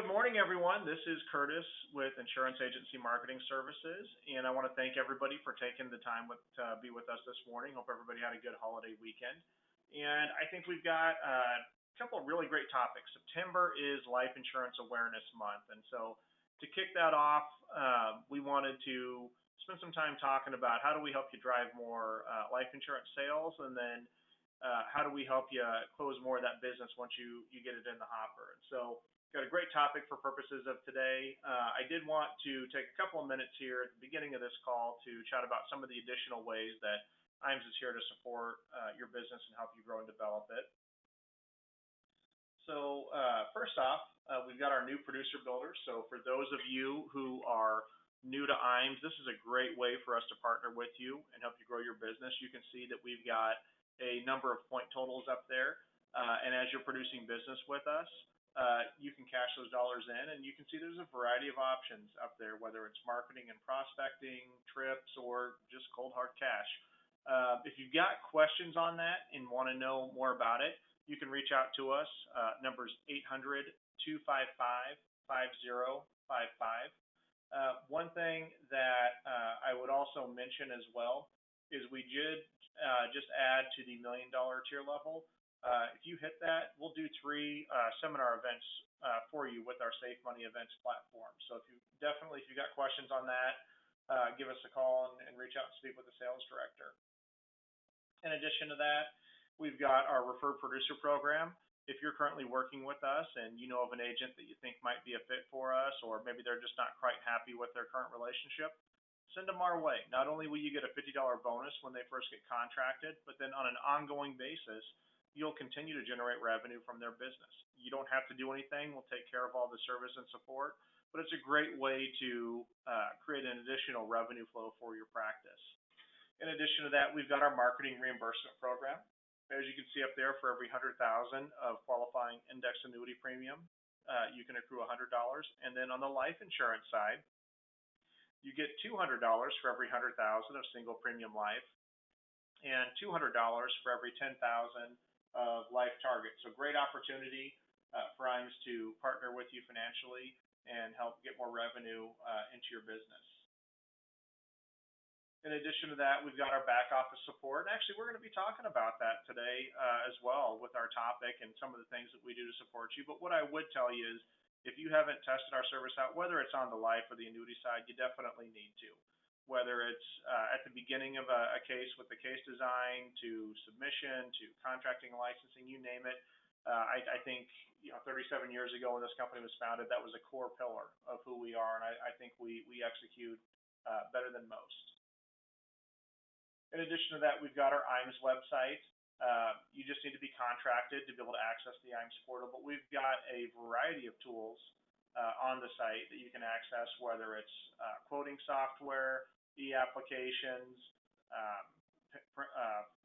Good morning, everyone. This is Curtis with Insurance Agency Marketing Services, and I want to thank everybody for taking the time to be with us this morning. Hope everybody had a good holiday weekend. And I think we've got a couple of really great topics. September is Life Insurance Awareness Month, and so to kick that off, we wanted to spend some time talking about how do we help you drive more life insurance sales, and then how do we help you close more of that business once you get it in the hopper. And so got a great topic for purposes of today. I did want to take a couple of minutes here at the beginning of this call to chat about some of the additional ways that IAMS is here to support your business and help you grow and develop it. So first off, we've got our new producer builder. So for those of you who are new to IAMS, this is a great way for us to partner with you and help you grow your business. You can see that we've got a number of point totals up there. And as you're producing business with us, you can cash those dollars in, and you can see there's a variety of options up there, whether it's marketing and prospecting, trips, or just cold hard cash. If you've got questions on that and want to know more about it, you can reach out to us. Number's 800-255-5055. One thing that I would also mention as well is we did just add to the $1 million tier level. If you hit that, we'll do 3 seminar events for you with our Safe Money Events platform. So if you've got questions on that, give us a call and reach out and speak with the sales director. In addition to that, we've got our Refer Producer program. If you're currently working with us and you know of an agent that you think might be a fit for us, or maybe they're just not quite happy with their current relationship, send them our way. Not only will you get a $50 bonus when they first get contracted, but then on an ongoing basis, you'll continue to generate revenue from their business. You don't have to do anything. We'll take care of all the service and support, but it's a great way to create an additional revenue flow for your practice. In addition to that, we've got our marketing reimbursement program. As you can see up there, for every $100,000 of qualifying index annuity premium, you can accrue $100. And then on the life insurance side, you get $200 for every $100,000 of single premium life, and $200 for every $10,000 of life target. So great opportunity for IAMS to partner with you financially and help get more revenue into your business. In addition to that, we've got our back office support. And actually, we're going to be talking about that today as well with our topic and some of the things that we do to support you. But what I would tell you is, if you haven't tested our service out, whether it's on the life or the annuity side, you definitely need to. Whether it's at the beginning of a case with the case design, to submission, to contracting and licensing, you name it. I think 37 years ago when this company was founded, that was a core pillar of who we are, and I think we execute better than most. In addition to that, we've got our IAMS website. You just need to be contracted to be able to access the IAMS portal, but we've got a variety of tools on the site that you can access, whether it's quoting software, e-applications,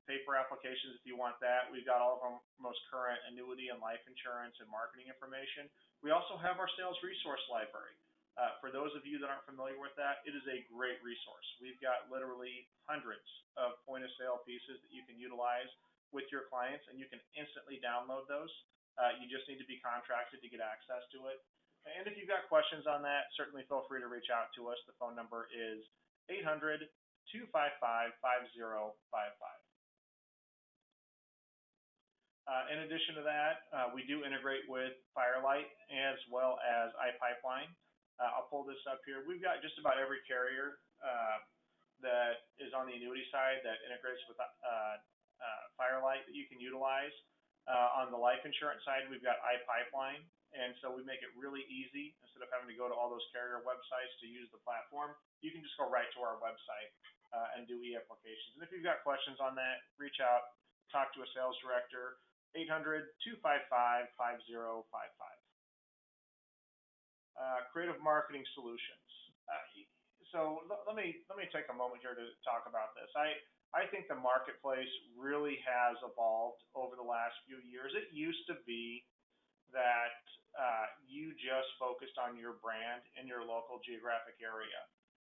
paper applications if you want that. We've got all of our most current annuity and life insurance and marketing information. We also have our sales resource library. For those of you that aren't familiar with that, it is a great resource. We've got literally hundreds of point-of-sale pieces that you can utilize with your clients, and you can instantly download those. You just need to be contracted to get access to it. And if you've got questions on that, certainly feel free to reach out to us. The phone number is 800-255-5055. In addition to that, we do integrate with Firelight as well as iPipeline. I'll pull this up here. We've got just about every carrier that is on the annuity side that integrates with Firelight that you can utilize. On the life insurance side, we've got iPipeline. And so we make it really easy. Instead of having to go to all those carrier websites to use the platform, you can just go right to our website and do e-applications. And if you've got questions on that, reach out, talk to a sales director, 800-255-5055. Creative marketing solutions. So let me take a moment here to talk about this. I think the marketplace really has evolved over the last few years. It used to be that you just focused on your brand in your local geographic area.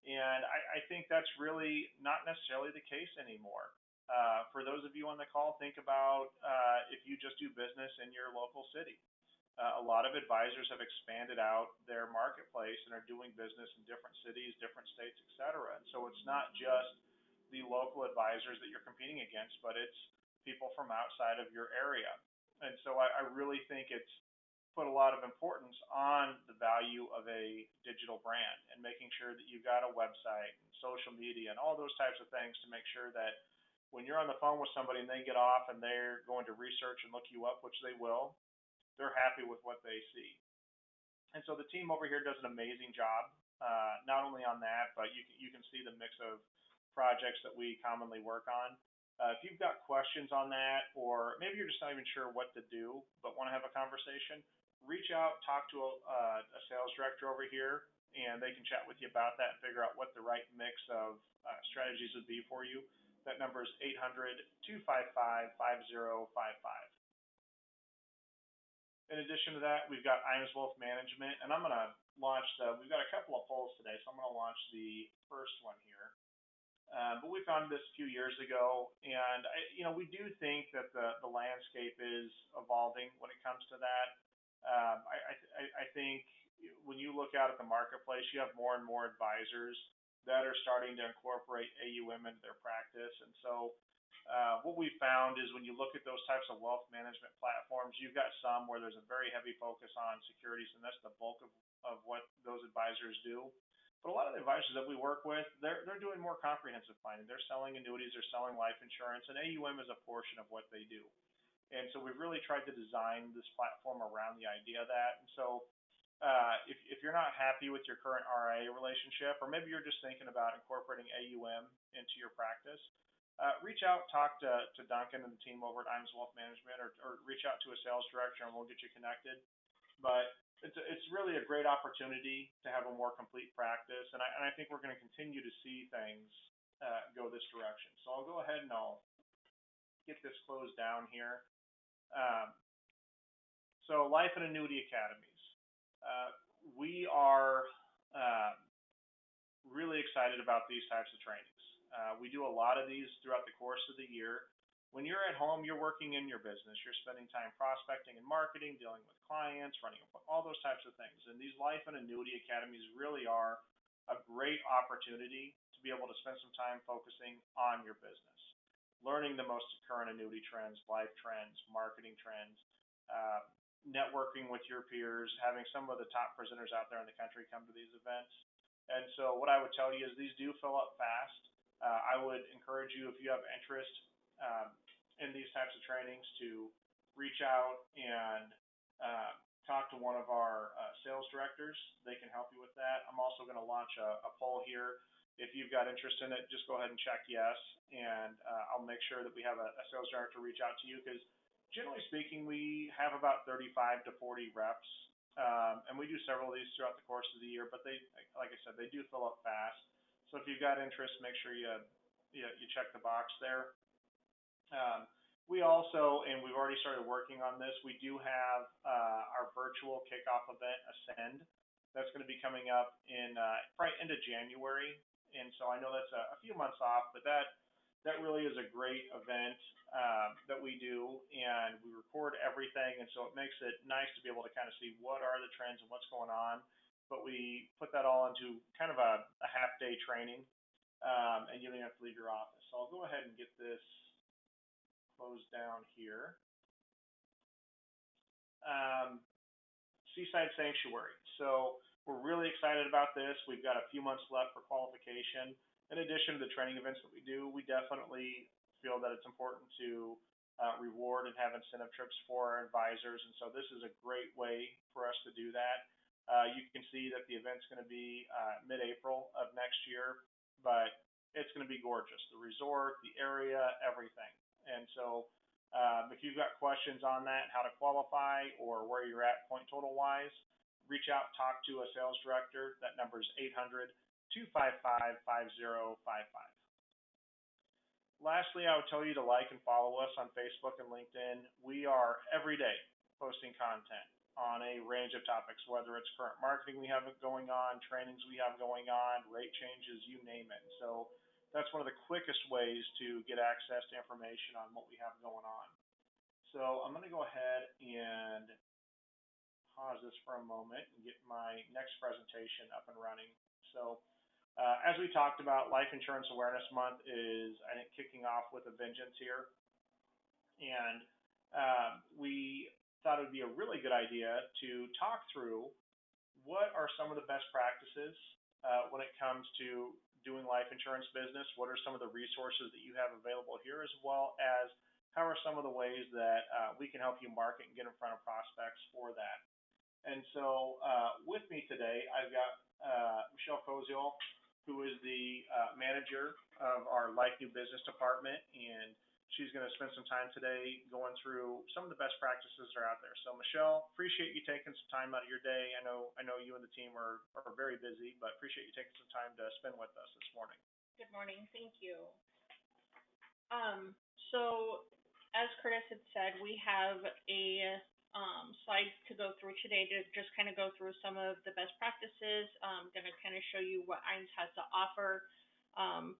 And I think that's really not necessarily the case anymore. For those of you on the call, think about if you just do business in your local city. A lot of advisors have expanded out their marketplace and are doing business in different cities, different states, et cetera. And so it's not just the local advisors that you're competing against, but it's people from outside of your area. And so I really think it's put a lot of importance on the value of a digital brand and making sure that you've got a website and social media and all those types of things to make sure that when you're on the phone with somebody and they get off and they're going to research and look you up, which they will, they're happy with what they see. And so the team over here does an amazing job, not only on that, but you can see the mix of projects that we commonly work on. If you've got questions on that, or maybe you're just not even sure what to do, but want to have a conversation, reach out, talk to a sales director over here, and they can chat with you about that and figure out what the right mix of strategies would be for you. That number is 800-255-5055. In addition to that, we've got IAMS Wealth Management, and I'm going to launch we've got a couple of polls today, so I'm going to launch the first one here. But we found this a few years ago, and we do think that the landscape is evolving when it comes to that. I think when you look out at the marketplace, you have more and more advisors that are starting to incorporate AUM into their practice, and so what we found is when you look at those types of wealth management platforms, you've got some where there's a very heavy focus on securities, and that's the bulk of what those advisors do. But a lot of the advisors that we work with, they're doing more comprehensive planning. They're selling annuities, they're selling life insurance, and AUM is a portion of what they do. And so we've really tried to design this platform around the idea of that. And so if you're not happy with your current RIA relationship, or maybe you're just thinking about incorporating AUM into your practice, reach out, talk to Duncan and the team over at IAMS Wealth Management, or reach out to a sales director and we'll get you connected. But it's really a great opportunity to have a more complete practice, and I think we're going to continue to see things go this direction. So I'll go ahead and I'll get this closed down here. So Life and Annuity Academies. We are really excited about these types of trainings. We do a lot of these throughout the course of the year. When you're at home, you're working in your business. You're spending time prospecting and marketing, dealing with clients, running all those types of things. And these Life and Annuity Academies really are a great opportunity to be able to spend some time focusing on your business, learning the most current annuity trends, life trends, marketing trends, networking with your peers, having some of the top presenters out there in the country come to these events. And so what I would tell you is these do fill up fast. I would encourage you, if you have interest in these types of trainings, to reach out and talk to one of our sales directors. They can help you with that. I'm also going to launch a poll here. If you've got interest in it, just go ahead and check yes, and I'll make sure that we have a sales director reach out to you, because generally speaking, we have about 35 to 40 reps, and we do several of these throughout the course of the year, but they, like I said, they do fill up fast. So if you've got interest, make sure you check the box there. We also, and we've already started working on this, we do have our virtual kickoff event, Ascend. That's going to be coming up in probably end of January. And so I know that's a few months off, but that really is a great event that we do, and we record everything, and so it makes it nice to be able to kind of see what are the trends and what's going on. But we put that all into kind of a half-day training, and you don't have to leave your office. So I'll go ahead and get this closed down here. Seaside Sanctuary. So we're really excited about this. We've got a few months left for qualification. In addition to the training events that we do, we definitely feel that it's important to reward and have incentive trips for our advisors. And so this is a great way for us to do that. You can see that the event's going to be mid-April of next year, but it's going to be gorgeous. The resort, the area, everything. And so if you've got questions on that, how to qualify or where you're at point total wise, reach out, talk to a sales director. That number is 800-255-5055. Lastly, I would tell you to like and follow us on Facebook and LinkedIn. We are every day posting content on a range of topics, whether it's current marketing we have going on, trainings we have going on, rate changes, you name it. So that's one of the quickest ways to get access to information on what we have going on. So I'm going to go ahead and pause this for a moment and get my next presentation up and running. So, as we talked about, Life Insurance Awareness Month is, I think, kicking off with a vengeance here. And we thought it would be a really good idea to talk through what are some of the best practices when it comes to doing life insurance business. What are some of the resources that you have available here, as well as how are some of the ways that we can help you market and get in front of prospects for that. And so with me today, I've got Michele Kosiol, who is the manager of our Life New Business Department, and she's going to spend some time today going through some of the best practices that are out there. So Michele, appreciate you taking some time out of your day. I know you and the team are very busy, but appreciate you taking some time to spend with us this morning. Good morning. Thank you. So as Curtis had said, we have a slides to go through today to just kind of go through some of the best practices. I'm going to kind of show you what IAMS has to offer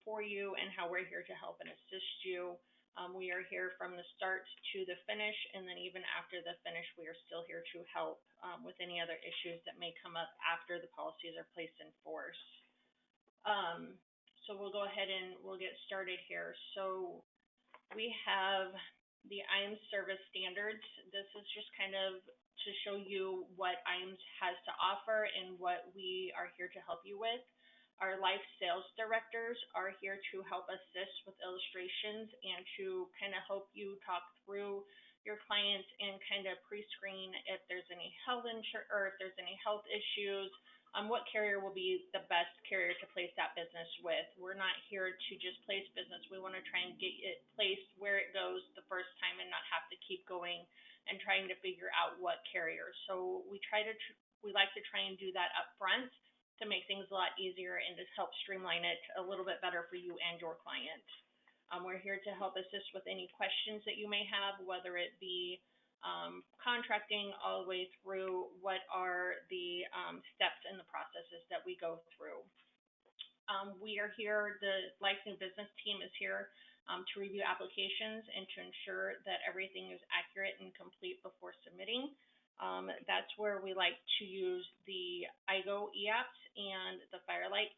for you and how we're here to help and assist you. We are here from the start to the finish, and then even after the finish, we are still here to help with any other issues that may come up after the policies are placed in force. So we'll go ahead and we'll get started here. So we have the IAMS service standards. This is just kind of to show you what IAMS has to offer and what we are here to help you with. Our life sales directors are here to help assist with illustrations and to kind of help you talk through your clients and kind of pre-screen if there's any health insurance or if there's any health issues. What carrier will be the best carrier to place that business with. We're not here to just place business. We want to try and get it placed where it goes the first time and not have to keep going and trying to figure out what carrier. So we like to try and do that up front to make things a lot easier and to help streamline it a little bit better for you and your client. We're here to help assist with any questions that you may have, whether it be contracting all the way through what are the steps and the processes that we go through. We are here, the Life New Business team is here to review applications and to ensure that everything is accurate and complete before submitting. That's where we like to use the IGO EAPs and the Firelight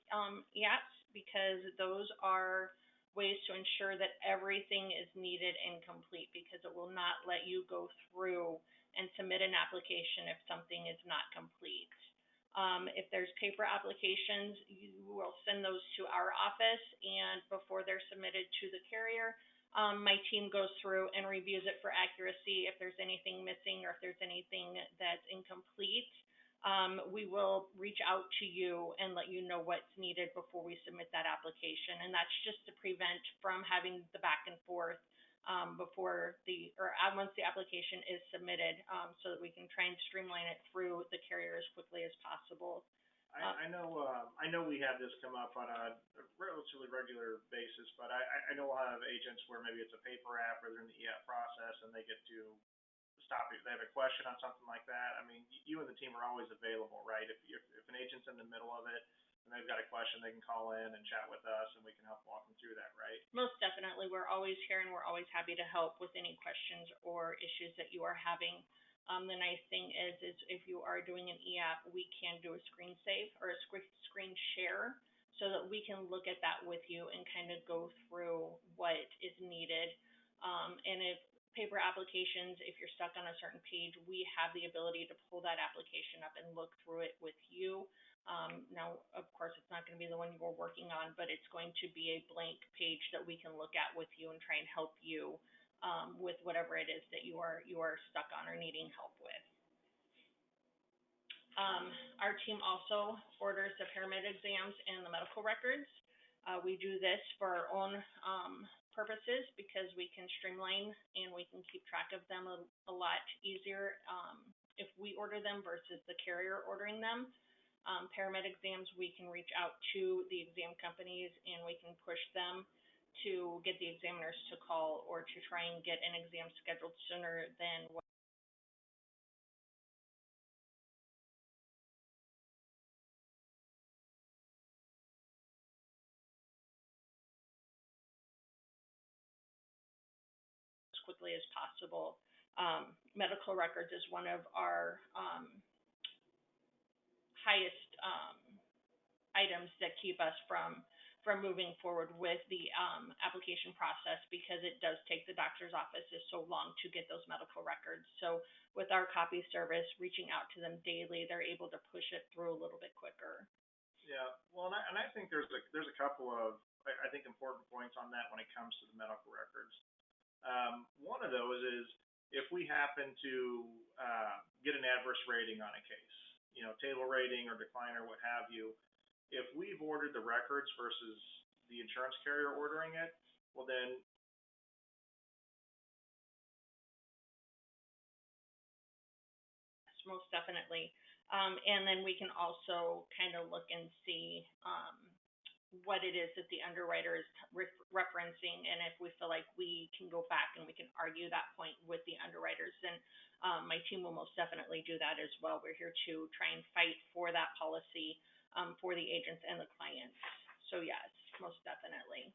EAPs, because those are ways to ensure that everything is needed and complete, because it will not let you go through and submit an application if something is not complete. If there's paper applications, you will send those to our office, and before they're submitted to the carrier, my team goes through and reviews it for accuracy. If there's anything missing or if there's anything that's incomplete, we will reach out to you and let you know what's needed before we submit that application. And that's just to prevent from having the back and forth once the application is submitted, so that we can try and streamline it through the carrier as quickly as possible. I know we have this come up on a relatively regular basis, but I know a lot of agents where maybe it's a paper app or they're in the EAP process and they get to stop if they have a question on something like that. I mean, you and the team are always available, right? If an agent's in the middle of it and they've got a question, they can call in and chat with us and we can help walk them through that, right? Most definitely. We're always here and we're always happy to help with any questions or issues that you are having. The nice thing is if you are doing an EAP, we can do a screen save or a screen share so that we can look at that with you and kind of go through what is needed. And if paper applications, if you're stuck on a certain page, we have the ability to pull that application up and look through it with you. Now, of course, it's not going to be the one you were working on, but it's going to be a blank page that we can look at with you and try and help you with whatever it is that you are stuck on or needing help with. Our team also orders the Paramed exams and the medical records. We do this for our own purposes because we can streamline and we can keep track of them a lot easier if we order them versus the carrier ordering them. Paramed exams, we can reach out to the exam companies and we can push them to get the examiners to call or to try and get an exam scheduled sooner than what as quickly as possible. Medical records is one of our highest items that keep us from moving forward with the application process, because it does take the doctor's offices so long to get those medical records. So with our copy service, reaching out to them daily, they're able to push it through a little bit quicker. Yeah, well, and I think there's a couple of, I think, important points on that when it comes to the medical records. One of those is if we happen to get an adverse rating on a case, table rating or decline or what have you, if we've ordered the records versus the insurance carrier ordering it, well then most definitely. And then we can also kind of look and see what it is that the underwriter is referencing, and if we feel like we can go back and we can argue that point with the underwriters, then my team will most definitely do that as well. We're here to try and fight for that policy for the agents and the clients. So yes, most definitely.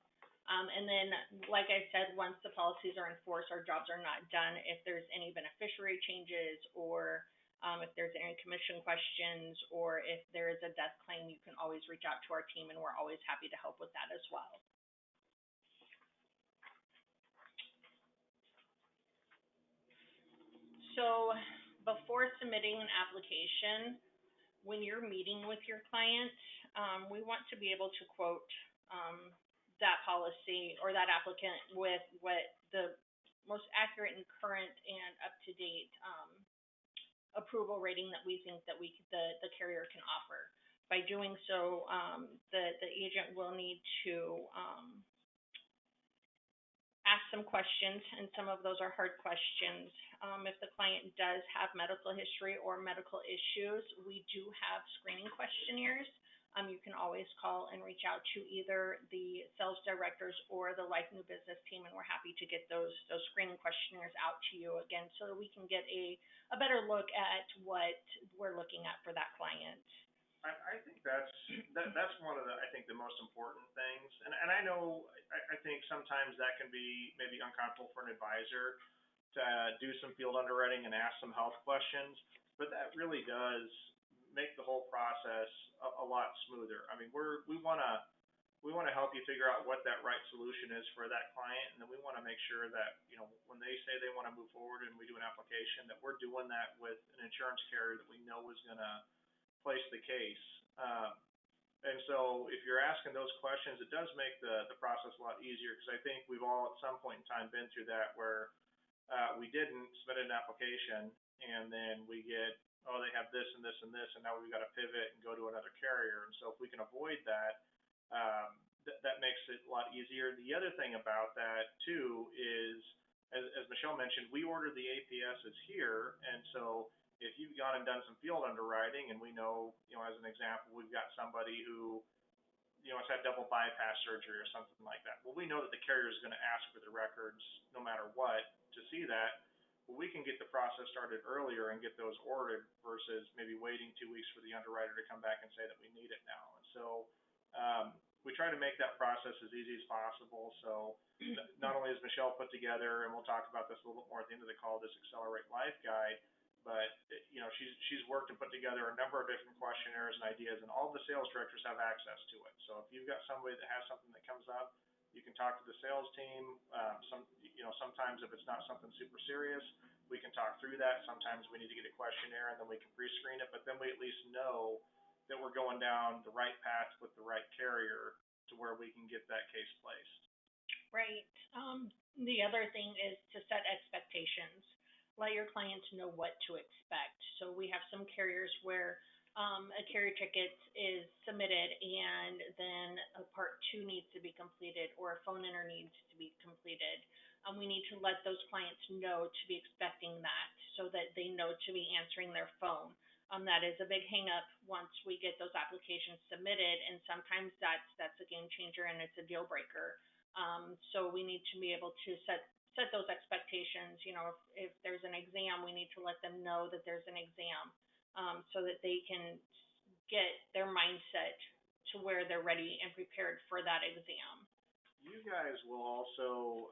And then, like I said, once the policies are enforced, our jobs are not done. If there's any beneficiary changes, or if there's any commission questions, or if there is a death claim, you can always reach out to our team, and we're always happy to help with that as well. So before submitting an application, when you're meeting with your client, we want to be able to quote that policy or that applicant with what the most accurate and current and up-to-date approval rating that we think that the carrier can offer. By doing so, the agent will need to ask some questions, and some of those are hard questions. If the client does have medical history or medical issues, we do have screening questionnaires. You can always call and reach out to either the sales directors or the Life New Business team, and we're happy to get those screening questionnaires out to you again, so that we can get a better look at what we're looking at for that client. I think that's one of the most important things, and I know I think sometimes that can be maybe uncomfortable for an advisor to do some field underwriting and ask some health questions, but that really does make the whole process a lot smoother. I mean, we want to help you figure out what that right solution is for that client, and then we want to make sure that when they say they want to move forward and we do an application, that we're doing that with an insurance carrier that we know is going to place the case. And so if you're asking those questions, it does make the process a lot easier, because I think we've all at some point in time been through that where we didn't submit an application, and then we get, oh, they have this and this and this, and now we've got to pivot and go to another carrier. And so if we can avoid that, that makes it a lot easier. The other thing about that too is, as Michele mentioned, we ordered the APSs here, and so if you've gone and done some field underwriting, and we know, as an example, we've got somebody who, has had double bypass surgery or something like that. Well, we know that the carrier is going to ask for the records no matter what to see that. Well, we can get the process started earlier and get those ordered versus maybe waiting 2 weeks for the underwriter to come back and say that we need it now. And so we try to make that process as easy as possible. So not only is Michele put together, and we'll talk about this a little bit more at the end of the call, this Accelerate Life Guide, but she's worked and put together a number of different questionnaires and ideas, and all the sales directors have access to it. So if you've got somebody that has something that comes up, you can talk to the sales team. Sometimes if it's not something super serious, we can talk through that. Sometimes we need to get a questionnaire, and then we can pre-screen it, but then we at least know that we're going down the right path with the right carrier to where we can get that case placed. Right. The other thing is to set expectations. Let your clients know what to expect. So we have some carriers where a carrier ticket is submitted, and then a part 2 needs to be completed, or a phone enter needs to be completed. We need to let those clients know to be expecting that, so that they know to be answering their phone. That is a big hang up once we get those applications submitted, and sometimes that's a game changer, and it's a deal breaker. So we need to be able to set those expectations. If there's an exam, we need to let them know that there's an exam, so that they can get their mindset to where they're ready and prepared for that exam. You guys will also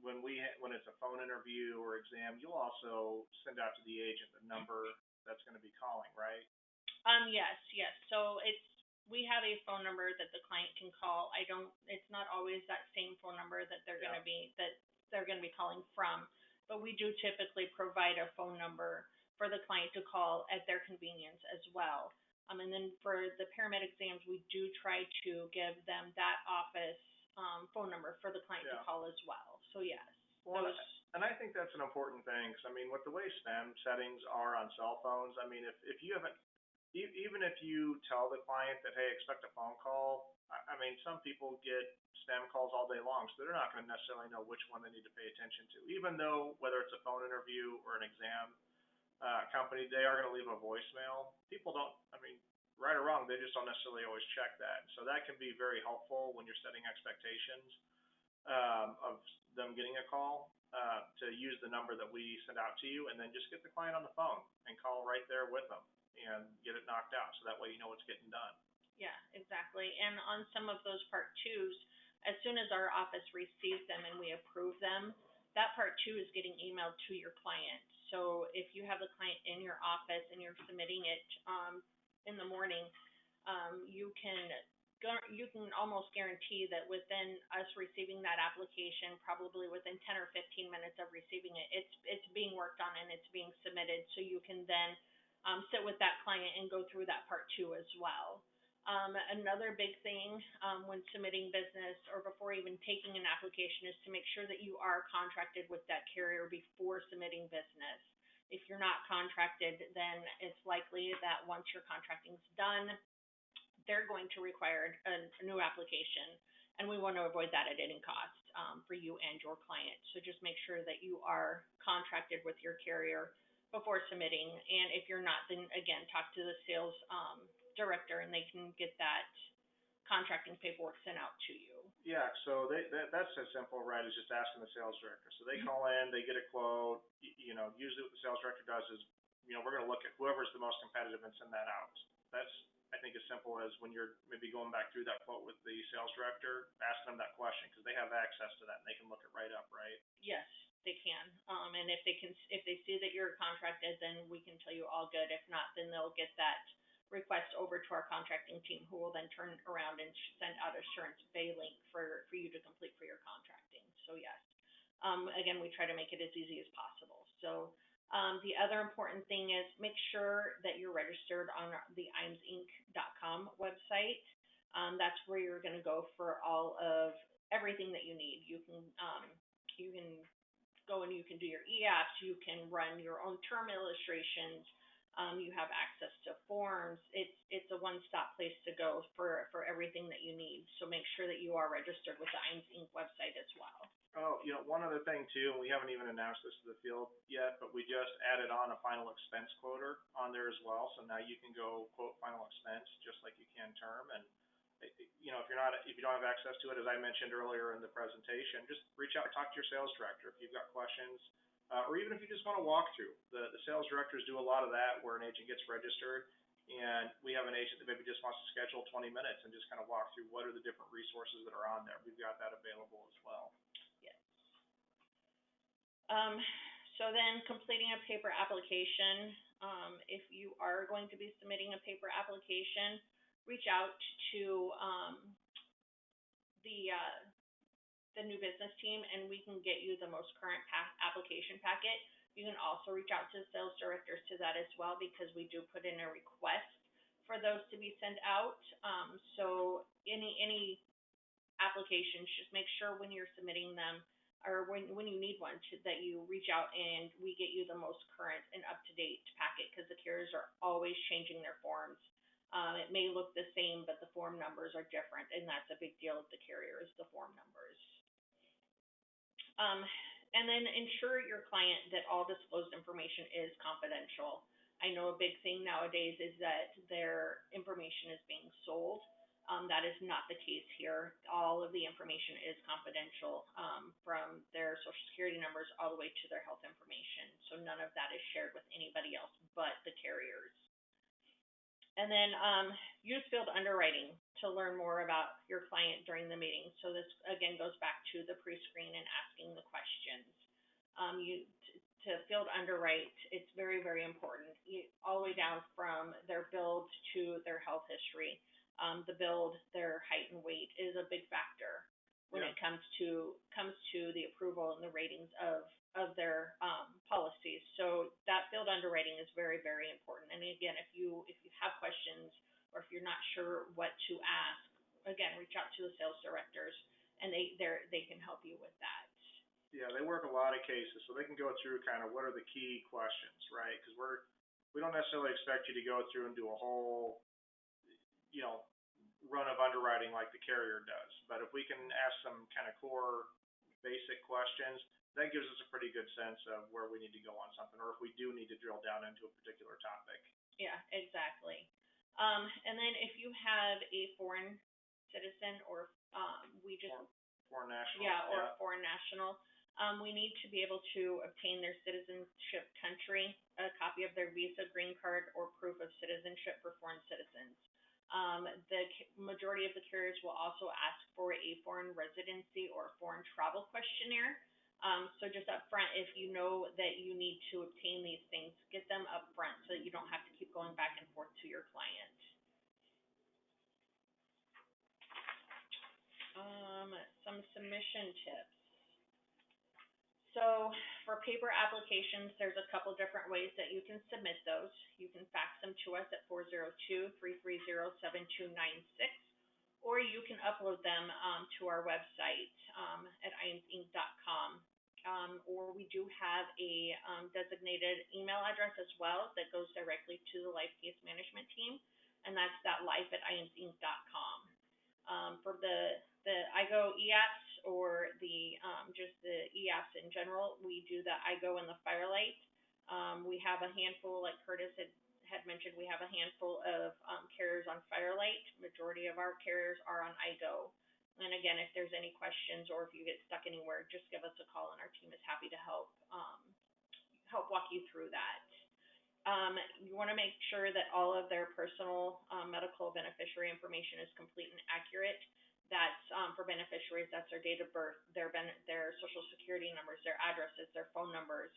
when it's a phone interview or exam, you'll also send out to the agent the number that's going to be calling, right? Yes. So we have a phone number that the client can call. It's not always that same phone number that they're Yeah. going to be calling from, but we do typically provide a phone number for the client to call at their convenience as well. And then for the Paramed exams, we do try to give them that office phone number for the client to Yeah. call as well. So yes, Well, those. and I think that's an important thing, 'cause I mean, with the way spam settings are on cell phones, I mean, if you haven't, even if you tell the client that, hey, expect a phone call, I mean, some people get spam calls all day long, so they're not going to necessarily know which one they need to pay attention to. Even though whether it's a phone interview or an exam company, they are going to leave a voicemail. People don't, I mean, right or wrong, they just don't necessarily always check that. So that can be very helpful when you're setting expectations of them getting a call, to use the number that we send out to you, and then just get the client on the phone and call right there with them and get it knocked out, so that way you know what's getting done. Yeah, exactly. And on some of those part twos, as soon as our office receives them and we approve them, that part two is getting emailed to your client. So if you have the client in your office and you're submitting it in the morning, you can almost guarantee that within us receiving that application, probably within 10 or 15 minutes of receiving it, it's being worked on and it's being submitted. So you can then sit with that client and go through that part two as well. Another big thing when submitting business or before even taking an application is to make sure that you are contracted with that carrier before submitting business. If you're not contracted, then it's likely that once your contracting's done, they're going to require a new application, and we want to avoid that at any cost for you and your client. So just make sure that you are contracted with your carrier before submitting, and if you're not, then again, talk to the sales director, and they can get that contracting paperwork sent out to you. Yeah, so that's as simple, right, as just asking the sales director. So they call in, they get a quote. Usually what the sales director does is, we're going to look at whoever's the most competitive and send that out. That's, I think, as simple as when you're maybe going back through that quote with the sales director, asking them that question, because they have access to that and they can look it right up, right? Yes, they can. And if they see that you're contracted, then we can tell you all good. If not, then they'll get that request over to our contracting team, who will then turn around and send out Assurance Bay link for you to complete for your contracting. So yes, again, we try to make it as easy as possible. So the other important thing is make sure that you're registered on the IAMSinc.com website. That's where you're going to go for all of everything that you need. You can go and you can do your EAPs. You can run your own term illustrations. You have access to forms. It's a one-stop place to go for everything that you need. So make sure that you are registered with the IAMS Inc. website as well. Oh, one other thing too, and we haven't even announced this to the field yet, but we just added on a final expense quoter on there as well. So now you can go quote final expense just like you can term. And if you don't have access to it, as I mentioned earlier in the presentation, just reach out and talk to your sales director if you've got questions. Or even if you just want to walk through. The sales directors do a lot of that where an agent gets registered, and we have an agent that maybe just wants to schedule 20 minutes and just kind of walk through what are the different resources that are on there. We've got that available as well. Yes. So then completing a paper application. If you are going to be submitting a paper application, reach out to the new business team, and we can get you the most current application packet. You can also reach out to the sales directors to that as well, because we do put in a request for those to be sent out. So any applications, just make sure when you're submitting them, or when you need one, that you reach out and we get you the most current and up-to-date packet, because the carriers are always changing their forms. It may look the same, but the form numbers are different, and that's a big deal with the carriers, the form numbers. And then ensure your client that all disclosed information is confidential. I know a big thing nowadays is that their information is being sold. That is not the case here. All of the information is confidential, from their social security numbers all the way to their health information. So none of that is shared with anybody else but the carriers. And then use field underwriting to learn more about your client during the meeting. So this again goes back to the pre-screen and asking the questions. To field underwrite, it's very, very important. All the way down from their build to their health history. The build, their height and weight is a big factor when it comes to the approval and the ratings of their policies. So that field underwriting is very, very important. And again, if you have questions or if you're not sure what to ask, again, reach out to the sales directors and they can help you with that. Yeah, they work a lot of cases, so they can go through kind of what are the key questions, right? Because we don't necessarily expect you to go through and do a whole, run of underwriting like the carrier does. But if we can ask some kind of core basic questions, that gives us a pretty good sense of where we need to go on something, or if we do need to drill down into a particular topic. Yeah, exactly. And then if you have a foreign citizen or foreign national. Yeah, or a foreign national. We need to be able to obtain their citizenship country, a copy of their visa, green card, or proof of citizenship for foreign citizens. The majority of the carriers will also ask for a foreign residency or foreign travel questionnaire. So just up front, if you know that you need to obtain these things, get them up front so that you don't have to keep going back and forth to your client. Some submission tips. So for paper applications, there's a couple different ways that you can submit those. You can fax them to us at 402-330-7296, or you can upload them to our website at IAMSinc.com. Or we do have a designated email address as well that goes directly to the life case management team, and that's that life@IAMSinc.com. For the IGO EAPS or the just the EAPS in general, we do the IGO and the Firelight. We have a handful, like Curtis had mentioned, we have a handful of carriers on Firelight. Majority of our carriers are on IGO. And again, if there's any questions or if you get stuck anywhere, just give us a call and our team is happy to help walk you through that. You want to make sure that all of their personal medical beneficiary information is complete and accurate. That's for beneficiaries, that's their date of birth, their social security numbers, their addresses, their phone numbers.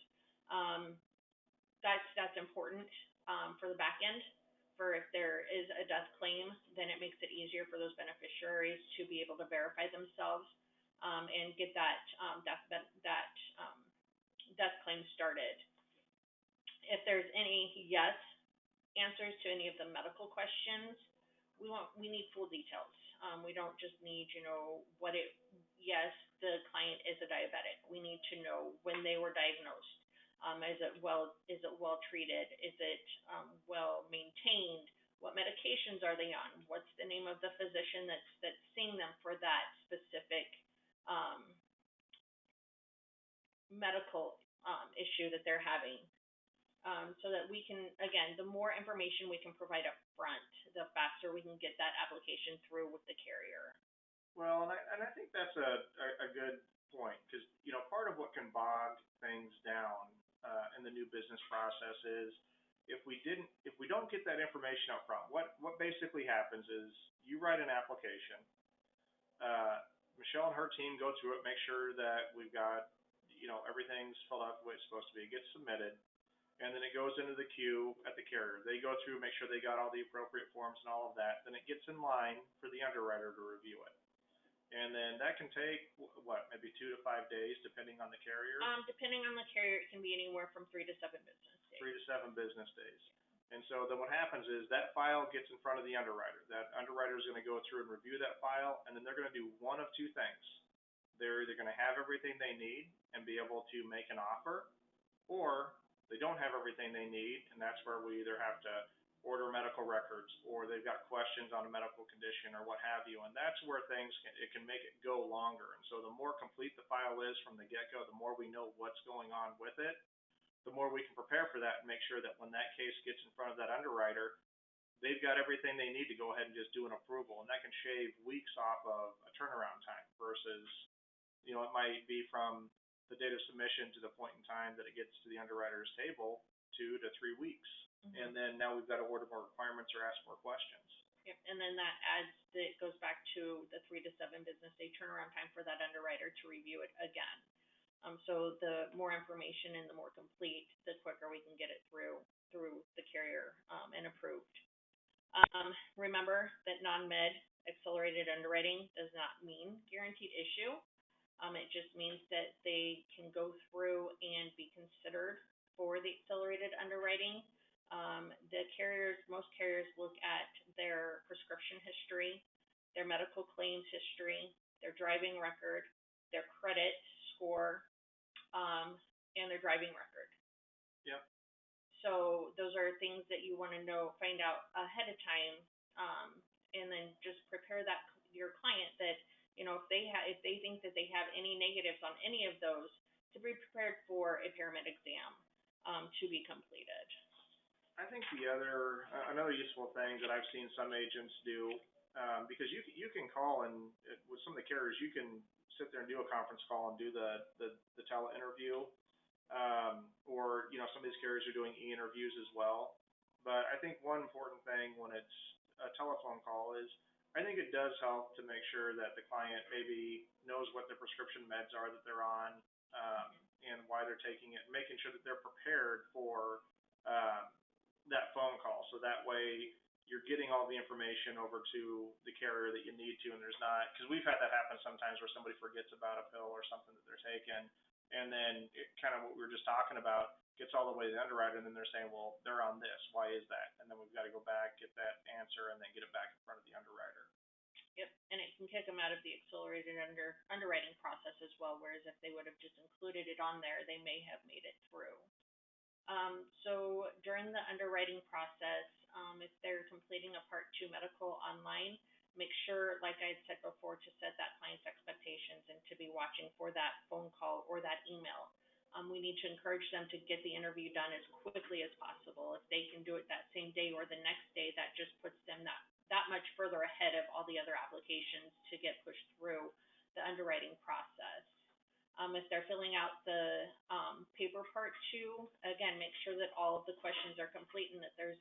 That's important for the back end. For if there is a death claim, then it makes it easier for those beneficiaries to be able to verify themselves and get that death claim started. If there's any yes answers to any of the medical questions, we need full details. We don't just need, yes, the client is a diabetic. We need to know when they were diagnosed. Is it well treated? Is it well maintained? What medications are they on? What's the name of the physician that's seeing them for that specific medical issue that they're having? So that we can, again, the more information we can provide up front, the faster we can get that application through with the carrier. Well, and I think that's a good point, because part of what can bog things down in the new business process is if we don't get that information up front. What basically happens is you write an application. Michele and her team go through it, make sure that we've got everything's filled out the way it's supposed to be. It gets submitted. And then it goes into the queue at the carrier. They go through, make sure they got all the appropriate forms and all of that. Then it gets in line for the underwriter to review it. And then that can take, maybe 2 to 5 days, depending on the carrier? Depending on the carrier, it can be anywhere from 3 to 7 business days. 3 to 7 business days. And so then what happens is that file gets in front of the underwriter. That underwriter is going to go through and review that file, and then they're going to do one of two things. They're either going to have everything they need and be able to make an offer, or they don't have everything they need, and that's where we either have to order medical records or they've got questions on a medical condition or what have you, and that's where it can make it go longer. And so the more complete the file is from the get-go, the more we know what's going on with it, the more we can prepare for that and make sure that when that case gets in front of that underwriter, they've got everything they need to go ahead and just do an approval, and that can shave weeks off of a turnaround time versus, it might be from the date of submission to the point in time that it gets to the underwriter's table, 2 to 3 weeks. and then now we've got to order more requirements or ask more questions. Yep, and then it goes back to the 3 to 7 business day turnaround time for that underwriter to review it again. So the more information and the more complete, the quicker we can get it through the carrier, and approved. Remember that non-med accelerated underwriting does not mean guaranteed issue. It just means that they can go through and be considered for the accelerated underwriting. Most carriers look at their prescription history, their medical claims history, their driving record, their credit score, and their driving record. Yep. So those are things that you want to find out ahead of time, and then just prepare your client that, if they think that they have any negatives on any of those, to be prepared for a Paramed exam to be completed. I think another useful thing that I've seen some agents do, because you can call and with some of the carriers you can sit there and do a conference call and do the tele interview, or some of these carriers are doing e-interviews as well. But I think one important thing when it's a telephone call is I think it does help to make sure that the client maybe knows what their prescription meds are that they're on, and why they're taking it, making sure that they're prepared for that phone call. So that way you're getting all the information over to the carrier that you need to, and there's not, because we've had that happen sometimes where somebody forgets about a pill or something that they're taking, and then it kind of what we were just talking about gets all the way to the underwriter, and then they're saying, well, they're on this, why is that? And then we've got to go back, get that answer, and then get it back in front of the underwriter. Yep, and it can kick them out of the accelerated underwriting process as well, whereas if they would have just included it on there, they may have made it through. So during the underwriting process, if they're completing a Part 2 medical online, make sure, like I had said before, to set that client's expectations and to be watching for that phone call or that email. We need to encourage them to get the interview done as quickly as possible. If they can do it that same day or the next day, that just puts them that much further ahead of all the other applications to get pushed through the underwriting process. If they're filling out the paper Part 2, again, make sure that all of the questions are complete and that there's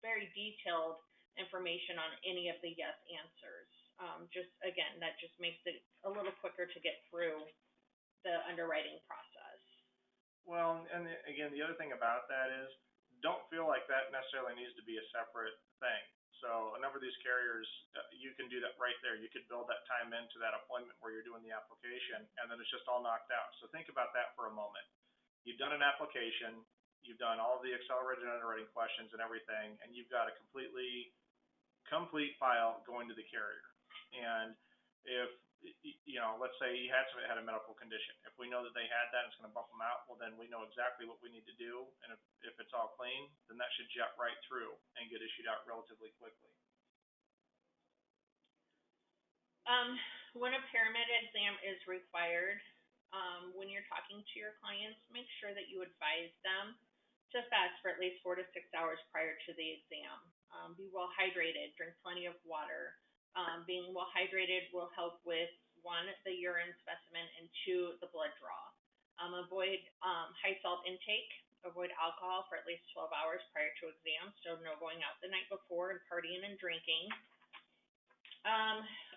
very detailed information on any of the yes answers. That just makes it a little quicker to get through the underwriting process. Well, and again, the other thing about that is don't feel like that necessarily needs to be a separate thing. So a number of these carriers, you can do that right there. You could build that time into that appointment where you're doing the application, and then it's just all knocked out. So think about that for a moment. You've done an application, you've done all the accelerated underwriting questions and everything, and you've got a complete file going to the carrier. And if, let's say you had a medical condition. If we know that they had that and it's going to bump them out, well, then we know exactly what we need to do. And if it's all clean, then that should jet right through and get issued out relatively quickly. When a Paramed exam is required, when you're talking to your clients, make sure that you advise them to fast for at least 4 to 6 hours prior to the exam. Be well hydrated, drink plenty of water. Being well hydrated will help with 1, the urine specimen, and 2, the blood draw. Avoid high salt intake. Avoid alcohol for at least 12 hours prior to exam, so no going out the night before and partying and drinking.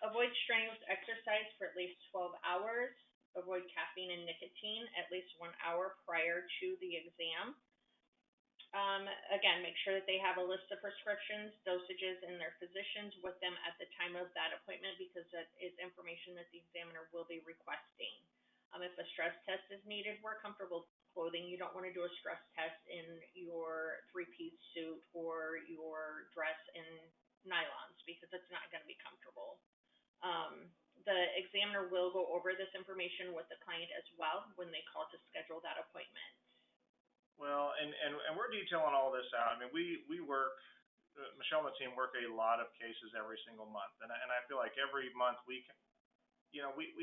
Avoid strenuous exercise for at least 12 hours. Avoid caffeine and nicotine at least 1 hour prior to the exam. Again, make sure that they have a list of prescriptions, dosages, and their physicians with them at the time of that appointment, because that is information that the examiner will be requesting. If a stress test is needed, wear comfortable clothing. You don't want to do a stress test in your 3-piece suit or your dress in nylons, because it's not going to be comfortable. The examiner will go over this information with the client as well when they call to schedule that appointment. Well, and we're detailing all this out. I mean, we work, Michele and the team work a lot of cases every single month, and I feel like every month we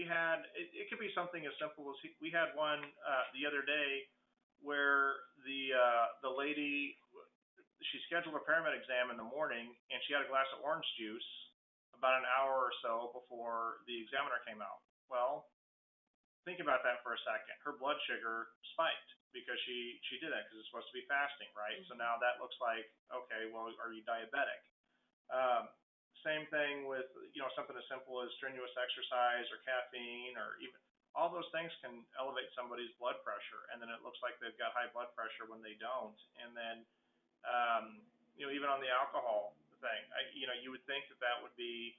had, it could be something as simple as we had one the other day where the lady, she scheduled a Paramed exam in the morning, and she had a glass of orange juice about an hour or so before the examiner came out. Well, think about that for a second. Her blood sugar spiked because she did that because it's supposed to be fasting, right? So now that looks like, okay, well, are you diabetic? Um, Same thing with, something as simple as strenuous exercise or caffeine, or even all those things can elevate somebody's blood pressure, and then it looks like they've got high blood pressure when they don't. And then, even on the alcohol thing, you would think that that would be,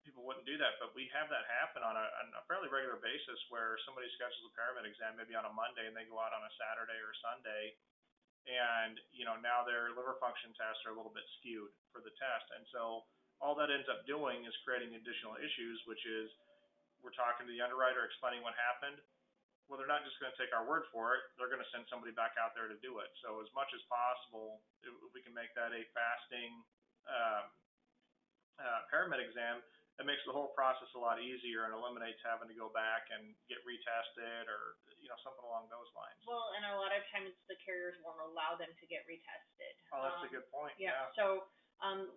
people wouldn't do that, but we have that happen on a fairly regular basis where somebody schedules a Paramed exam maybe on a Monday and they go out on a Saturday or Sunday, and now their liver function tests are a little bit skewed for the test, and so all that ends up doing is creating additional issues, which is we're talking to the underwriter explaining what happened. Well, they're not just going to take our word for it. They're going to send somebody back out there to do it. So as much as possible, if we can make that a fasting Paramed exam, that makes the whole process a lot easier and eliminates having to go back and get retested, or something along those lines. Well, and a lot of times the carriers won't allow them to get retested. Oh, that's a good point. Yeah. So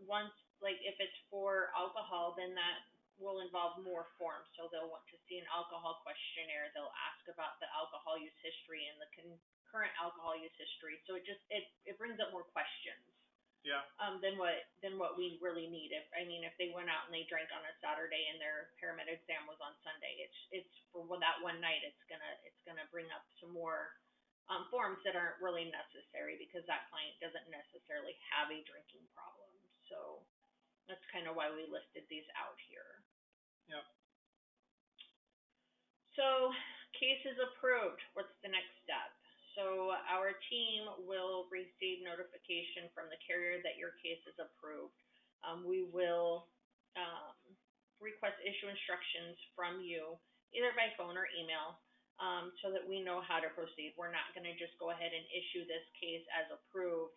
once, like, if it's for alcohol, then that will involve more forms. So they'll want to see an alcohol questionnaire. They'll ask about the alcohol use history and the current alcohol use history. So it brings up more questions. Yeah. Than what we really need. If they went out and they drank on a Saturday and their Paramed exam was on Sunday, it's for that one night. It's gonna bring up some more forms that aren't really necessary because that client doesn't necessarily have a drinking problem. So that's kind of why we listed these out here. Yep. So case is approved. What's the next step? So our team will receive notification from the carrier that your case is approved. We will request issue instructions from you, either by phone or email, so that we know how to proceed. We're not going to just go ahead and issue this case as approved.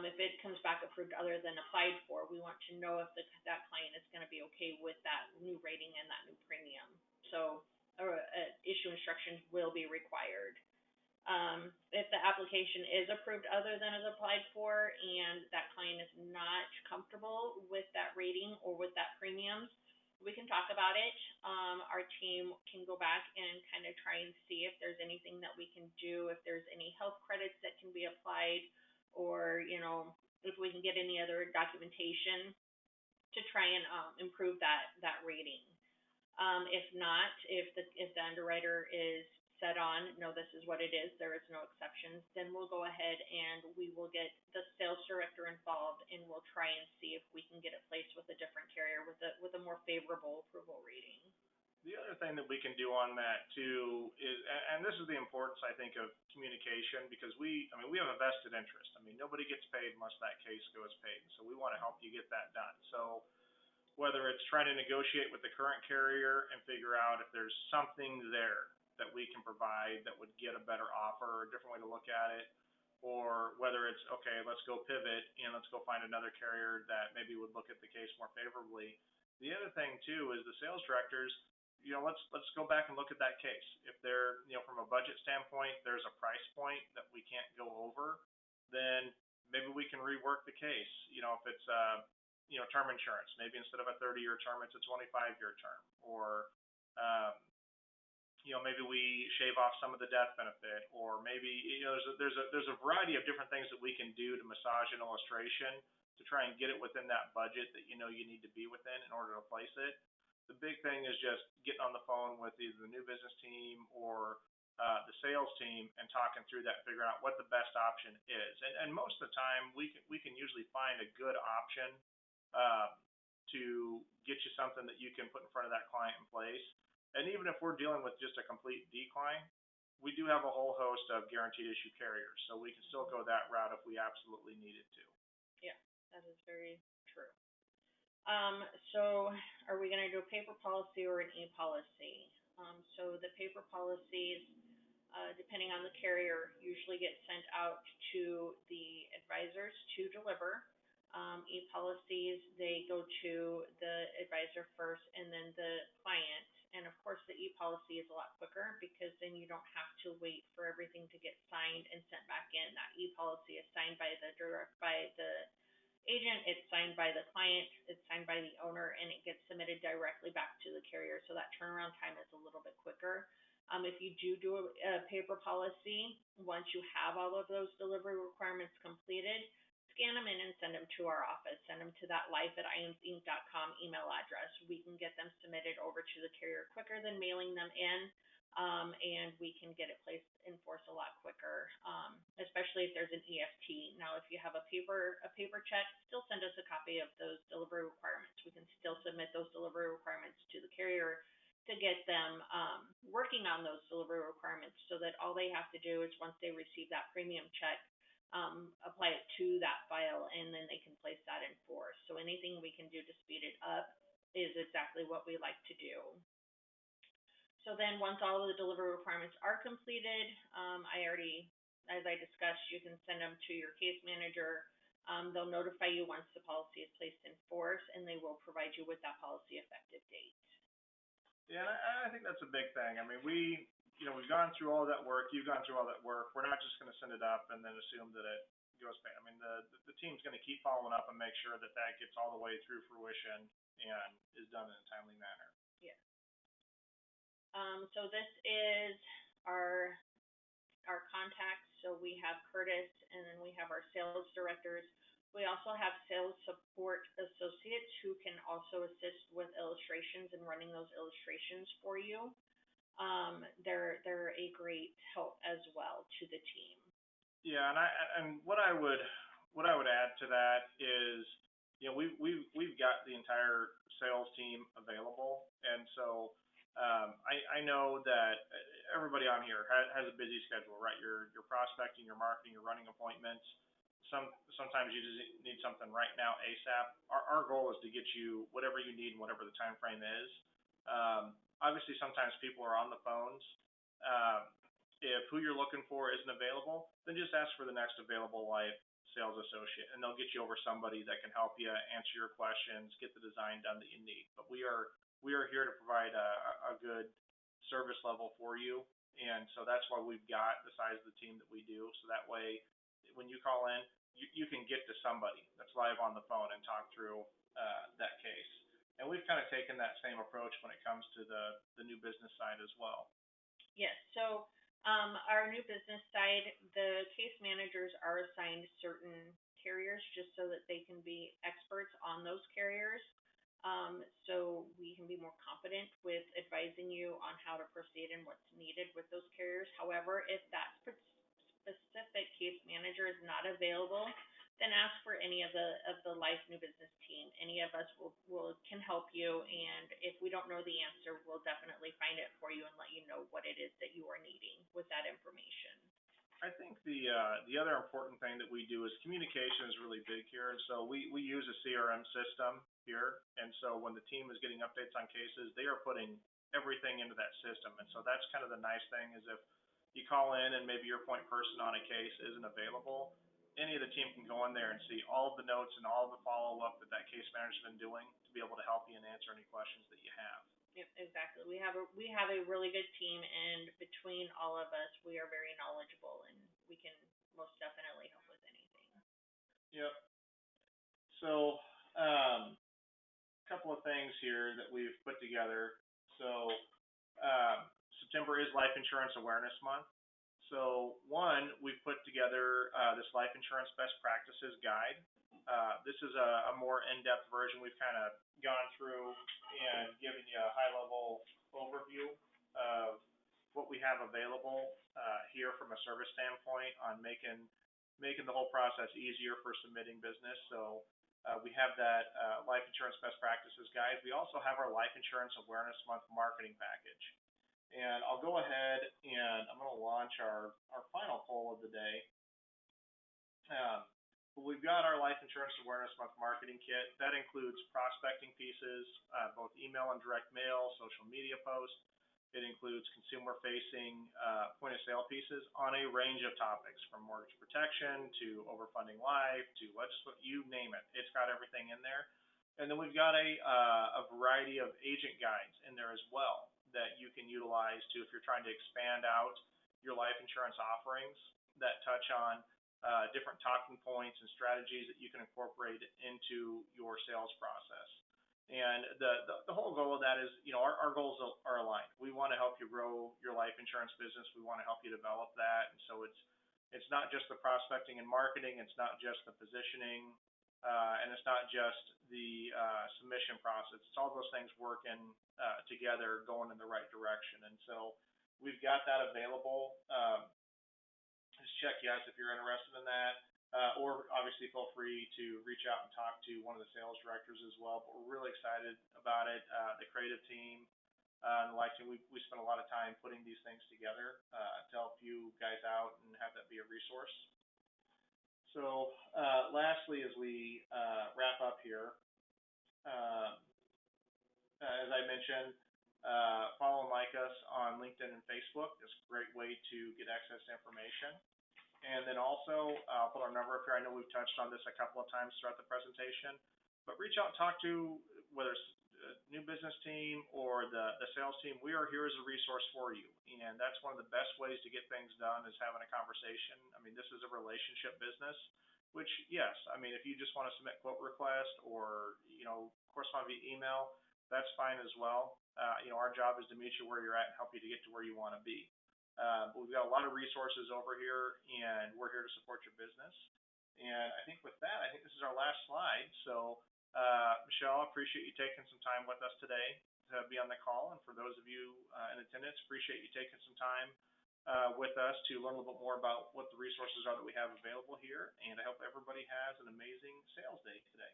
If it comes back approved other than applied for, we want to know if that client is going to be okay with that new rating and that new premium. So issue instructions will be required. If the application is approved other than is applied for and that client is not comfortable with that rating or with that premiums, we can talk about it. Our team can go back and kind of try and see if there's anything that we can do, if there's any health credits that can be applied, or if we can get any other documentation to try and improve that rating. If not, if the underwriter is set on, no, this is what it is, there is no exceptions, then we'll go ahead and we will get the sales director involved, and we'll try and see if we can get it placed with a different carrier with a more favorable approval rating. The other thing that we can do on that too is, and this is the importance, I think, of communication, because we have a vested interest. Nobody gets paid unless that case goes paid. So we want to help you get that done. So whether it's trying to negotiate with the current carrier and figure out if there's something there that we can provide that would get a better offer or a different way to look at it, or whether it's, okay, let's go pivot and let's go find another carrier that maybe would look at the case more favorably. The other thing too is the sales directors, let's go back and look at that case. If they're, from a budget standpoint, there's a price point that we can't go over, then maybe we can rework the case. If it's term insurance, maybe instead of a 30-year term, it's a 25-year term, or maybe we shave off some of the death benefit, or maybe there's a variety of different things that we can do to massage an illustration to try and get it within that budget that you need to be within in order to place it. The big thing is just getting on the phone with either the new business team or the sales team and talking through that, figuring out what the best option is. And most of the time, we can usually find a good option to get you something that you can put in front of that client in place. And even if we're dealing with just a complete decline, we do have a whole host of guaranteed issue carriers, so we can still go that route if we absolutely needed to. Yeah, that is very true. So are we going to do a paper policy or an e-policy? So the paper policies, depending on the carrier, usually get sent out to the advisors to deliver. E-policies, they go to the advisor first and then the client. And of course, the e-policy is a lot quicker because then you don't have to wait for everything to get signed and sent back in. That e-policy is signed by the agent, it's signed by the client, it's signed by the owner, and it gets submitted directly back to the carrier. So that turnaround time is a little bit quicker. If you do a paper policy, once you have all of those delivery requirements completed, scan them in and send them to our office. Send them to that life@iamsinc.com email address. We can get them submitted over to the carrier quicker than mailing them in, and we can get it placed in force a lot quicker, especially if there's an EFT. Now, if you have a paper check, still send us a copy of those delivery requirements. We can still submit those delivery requirements to the carrier to get them working on those delivery requirements, so that all they have to do is, once they receive that premium check, apply it to that file, and then they can place that in force. So anything we can do to speed it up is exactly what we like to do. So then once all of the delivery requirements are completed, as I discussed, you can send them to your case manager. They'll notify you once the policy is placed in force, and they will provide you with that policy effective date. Yeah, I think that's a big thing. I mean, we've gone through all that work. You've gone through all that work. We're not just going to send it up and then assume that it goes back. I mean, the team's going to keep following up and make sure that that gets all the way through fruition and is done in a timely manner. Yeah. So this is our contacts. So we have Curtis, and then we have our sales directors. We also have sales support associates who can also assist with illustrations and running those illustrations for you. They're a great help as well to the team. Yeah, and what I would add to that is, we've got the entire sales team available, and so I know that everybody on here has a busy schedule, right? You're prospecting, you're marketing, you're running appointments. Sometimes you just need something right now ASAP. Our goal is to get you whatever you need, whatever the time frame is. Obviously, sometimes people are on the phones. If who you're looking for isn't available, then just ask for the next available life sales associate, and they'll get you over somebody that can help you answer your questions, get the design done that you need. But we are here to provide a good service level for you, and so that's why we've got the size of the team that we do. So that way, when you call in, you can get to somebody that's live on the phone and talk through that case. And we've kind of taken that same approach when it comes to the new business side as well. Yes. So our new business side, the case managers are assigned certain carriers just so that they can be experts on those carriers. So we can be more confident with advising you on how to proceed and what's needed with those carriers. However, if that specific case manager is not available, then ask for any of the life new business team. Any of us can help you, and if we don't know the answer, we'll definitely find it for you and let you know what it is that you are needing with that information. I think the other important thing that we do is communication is really big here, and so we use a CRM system here, and so when the team is getting updates on cases, they are putting everything into that system, and so that's kind of the nice thing is if you call in and maybe your point person on a case isn't available, any of the team can go in there and see all of the notes and all of the follow-up that case manager's been doing to be able to help you and answer any questions that you have. Yep, exactly. We have a really good team, and between all of us, we are very knowledgeable, and we can most definitely help with anything. Yep. So, a couple of things here that we've put together. So, September is Life Insurance Awareness Month. So one, we've put together this Life Insurance Best Practices Guide. This is a more in-depth version. We've kind of gone through and given you a high-level overview of what we have available here from a service standpoint on making the whole process easier for submitting business. So we have that Life Insurance Best Practices Guide. We also have our Life Insurance Awareness Month marketing package. And I'll go ahead and I'm going to launch our final poll of the day. We've got our Life Insurance Awareness Month marketing kit. That includes prospecting pieces, both email and direct mail, social media posts. It includes consumer-facing point-of-sale pieces on a range of topics, from mortgage protection to overfunding life to legislation, you name it. It's got everything in there. And then we've got a variety of agent guides in there as well that you can utilize if you're trying to expand out your life insurance offerings that touch on different talking points and strategies that you can incorporate into your sales process. And the whole goal of that is, our goals are aligned. We want to help you grow your life insurance business. We want to help you develop that. And so it's not just the prospecting and marketing. It's not just the positioning, and it's not just the submission process. It's all those things working together, going in the right direction. And so we've got that available. Just check yes if you're interested in that. Or obviously feel free to reach out and talk to one of the sales directors as well. But we're really excited about it. The creative team and the life team, we spent a lot of time putting these things together to help you guys out and have that be a resource. So lastly, as we wrap up here, as I mentioned, follow and like us on LinkedIn and Facebook. It's a great way to get access to information. And then also, I'll put our number up here. I know we've touched on this a couple of times throughout the presentation, but reach out and talk to, whether it's a new business team or the sales team. We are here as a resource for you. And that's one of the best ways to get things done, is having a conversation. I mean, this is a relationship business, which, yes, I mean, if you just want to submit quote request or, correspond via email, that's fine as well. Our job is to meet you where you're at and help you to get to where you want to be. But we've got a lot of resources over here, and we're here to support your business. And I think with that, I think this is our last slide. So, Michele, I appreciate you taking some time with us today to be on the call. And for those of you in attendance, appreciate you taking some time with us to learn a little bit more about what the resources are that we have available here. And I hope everybody has an amazing sales day today.